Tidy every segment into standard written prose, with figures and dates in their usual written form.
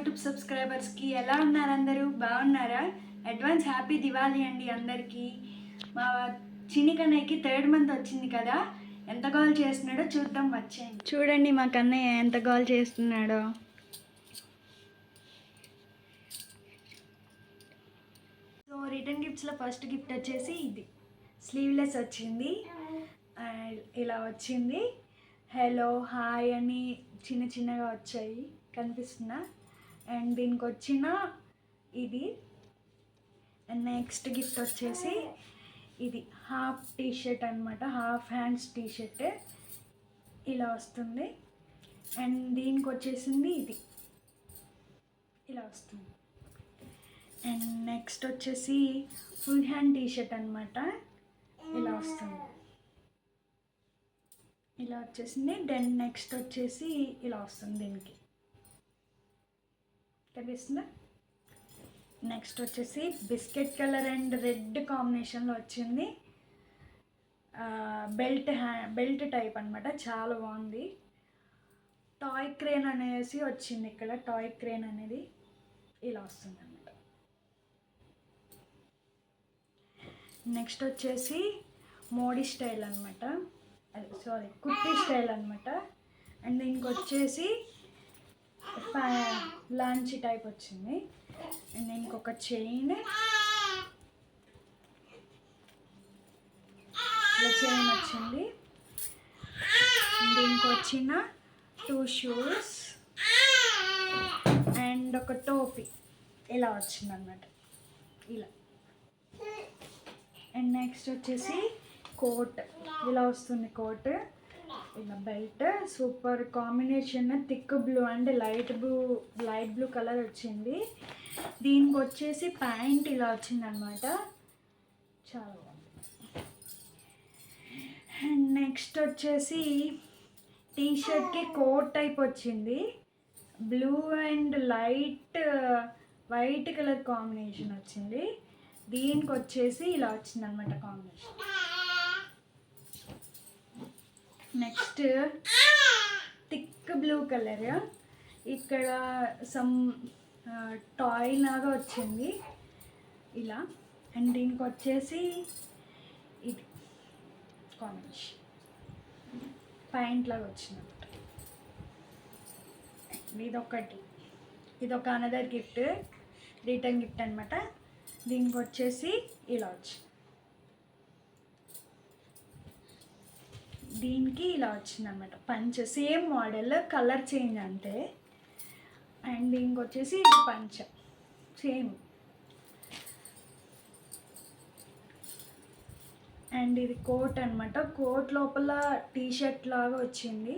YouTube సబ్స్క్రైబర్స్కి ఎలా ఉన్నారు? అందరూ బాగున్నారా? అడ్వాన్స్ హ్యాపీ దివాళీ అండి అందరికీ. మా చిన్ని కన్నయ్యకి 3rd మంత్ వచ్చింది కదా, ఎంత గోల్ చేస్తున్నాడో చూద్దాం వచ్చేయండి. చూడండి మా కన్నయ్య ఎంత గోల్ చేస్తున్నాడో. సో రిటర్న్ గిఫ్ట్స్లో ఫస్ట్ గిఫ్ట్ వచ్చేసి ఇది స్లీవ్లెస్ వచ్చింది. ఇలా వచ్చింది. హలో హాయ్ అని చిన్న చిన్నగా వచ్చాయి, కనిపిస్తుందా? అండ్ దీనికి వచ్చిన ఇది. అండ్ నెక్స్ట్ గిఫ్ట్ వచ్చేసి ఇది హాఫ్ టీషర్ట్ అనమాట, హాఫ్ హ్యాండ్స్ టీషర్ట్ ఇలా వస్తుంది. అండ్ దీనికి వచ్చేసింది ఇది ఇలా వస్తుంది. అండ్ నెక్స్ట్ వచ్చేసి ఫుల్ హ్యాండ్ టీషర్ట్ అనమాట, ఇలా వస్తుంది, ఇలా వచ్చేసింది. దెన్ నెక్స్ట్ వచ్చేసి ఇలా వస్తుంది, దీనికి కనిపిస్తుందా? నెక్స్ట్ వచ్చేసి బిస్కెట్ కలర్ అండ్ రెడ్ కాంబినేషన్లో వచ్చింది. బెల్ట్ టైప్ అనమాట, చాలా బాగుంది. టాయ్ క్రేన్ అనేసి వచ్చింది ఇక్కడ, టాయ్ క్రేన్ అనేది ఇలా వస్తుంది అనమాట. నెక్స్ట్ వచ్చేసి మోడీ స్టైల్ అనమాట, కుర్తీ స్టైల్ అనమాట. అండ్ ఇంకొచ్చేసి లాంచీ టైప్ వచ్చింది. అండ్ ఇంకొక చైన్, ఇలా చైన్ వచ్చింది. దీనికి వచ్చిన 2 షూస్ అండ్ ఒక టోపీ ఇలా వచ్చింది అన్నమాట, ఇలా. అండ్ నెక్స్ట్ వచ్చేసి కోట్ ఇలా వస్తుంది, కోట్ ఇలా belt. Super combination, thick blue and light blue colour వచ్చింది. దీనికి వచ్చేసి ప్యాంట్ ఇలా వచ్చింది అనమాట, చాలా బాగుంది. అండ్ నెక్స్ట్ వచ్చేసి టీషర్ట్కి కోట్ టైప్ వచ్చింది, blue and white colour combination వచ్చింది. దీనికి వచ్చేసి ఇలా వచ్చింది అనమాట combination. Next thick blue colour, ఇక్కడ సమ్ టాయ్ లాగా వచ్చింది ఇలా. అండ్ దీనికి వచ్చేసి ఇది కాంబినేషన్, ప్యాంట్ లాగా వచ్చింది అనమాట. ఇదొక అనదర్ గిఫ్ట్, రిటర్న్ గిఫ్ట్ అనమాట. దీనికి వచ్చేసి ఇలా వచ్చింది, దీనికి ఇలా వచ్చింది అనమాట పంచ, సేమ్ మోడల్, కలర్ చేంజ్ అంతే. అండ్ దీనికి వచ్చేసి ఇది పంచ సేమ్. అండ్ ఇది కోట్ అనమాట, కోట్ లోపల టీషర్ట్ లాగా వచ్చింది.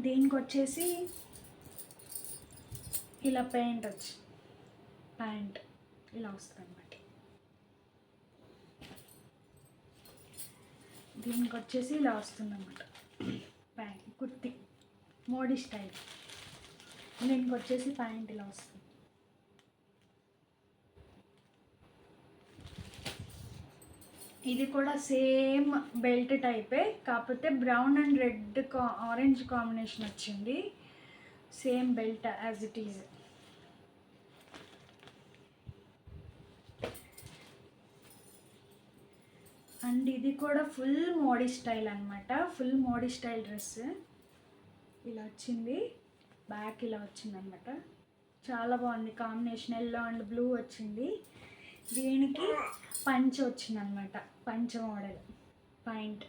దీనికి వచ్చేసి ఇలా ప్యాంట్ ఇలా వస్తుంది అనమాట. దీనికి వచ్చేసి ఇలా వస్తుంది అన్నమాట ప్యాంట్, కుర్తి మోడీ స్టైల్. దీనికి వచ్చేసి ప్యాంట్ ఇలా వస్తుంది. ఇది కూడా సేమ్ బెల్ట్ టైపే, కాకపోతే brown and red orange combination వచ్చింది. Same belt as it is. And ఇది కూడా ఫుల్ మోడీ స్టైల్ అనమాట, ఫుల్ మోడీ స్టైల్ డ్రెస్ ఇలా వచ్చింది. బ్యాక్ ఇలా వచ్చింది అనమాట, చాలా బాగుంది కాంబినేషన్. ఎల్లో అండ్ బ్లూ వచ్చింది. దీనికి పంచ వచ్చింది అనమాట, పంచ మోడల్ ప్యాంట్.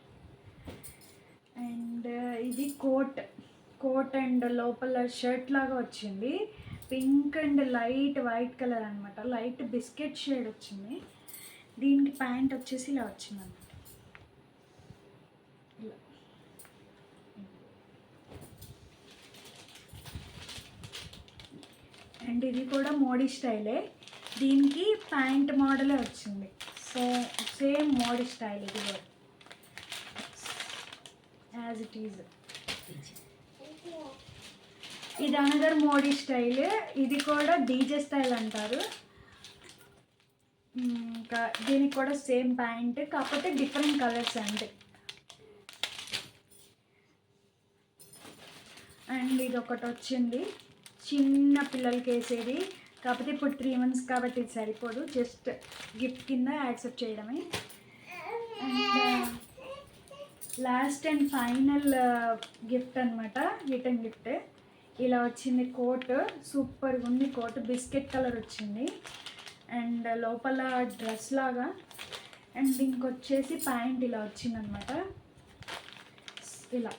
అండ్ ఇది కోట్ అండ్ లోపల షర్ట్ లాగా వచ్చింది, pink and light white colour అనమాట, లైట్ బిస్కెట్ షేడ్ వచ్చింది. దీనికి ప్యాంట్ వచ్చేసి ఇలా వచ్చింది అనమాట, ఇలా. అండ్ ఇది కూడా మోడీ స్టైలే, దీనికి ప్యాంట్ మోడలే వచ్చింది. సో సేమ్ మోడీ స్టైల్, ఇది కూడా యాజ్ ఇట్ ఈజ్. ఇది అనదర్ మోడీ స్టైల్, ఇది కూడా డీజే స్టైల్ అంటారు. ఇంకా దీనికి కూడా సేమ్ ప్యాంట్, కాకపోతే డిఫరెంట్ కలర్స్ అంతే. అండ్ ఇది ఒకటి వచ్చింది చిన్న పిల్లలకి వేసేది. కాకపోతే ఇప్పుడు 3 months కాబట్టి ఇది సరిపోదు, జస్ట్ గిఫ్ట్ కింద యాక్సెప్ట్ చేయడమే. And last and final gift అనమాట, రిటర్న్ గిఫ్ట్. ఇలా వచ్చింది కోట్, సూపర్గా ఉంది కోట్, బిస్కెట్ కలర్ వచ్చింది అండ్ లోపల డ్రెస్ లాగా. అండ్ ఇంకొచ్చేసి ప్యాంట్ ఇలా వచ్చిందనమాట, ఇలా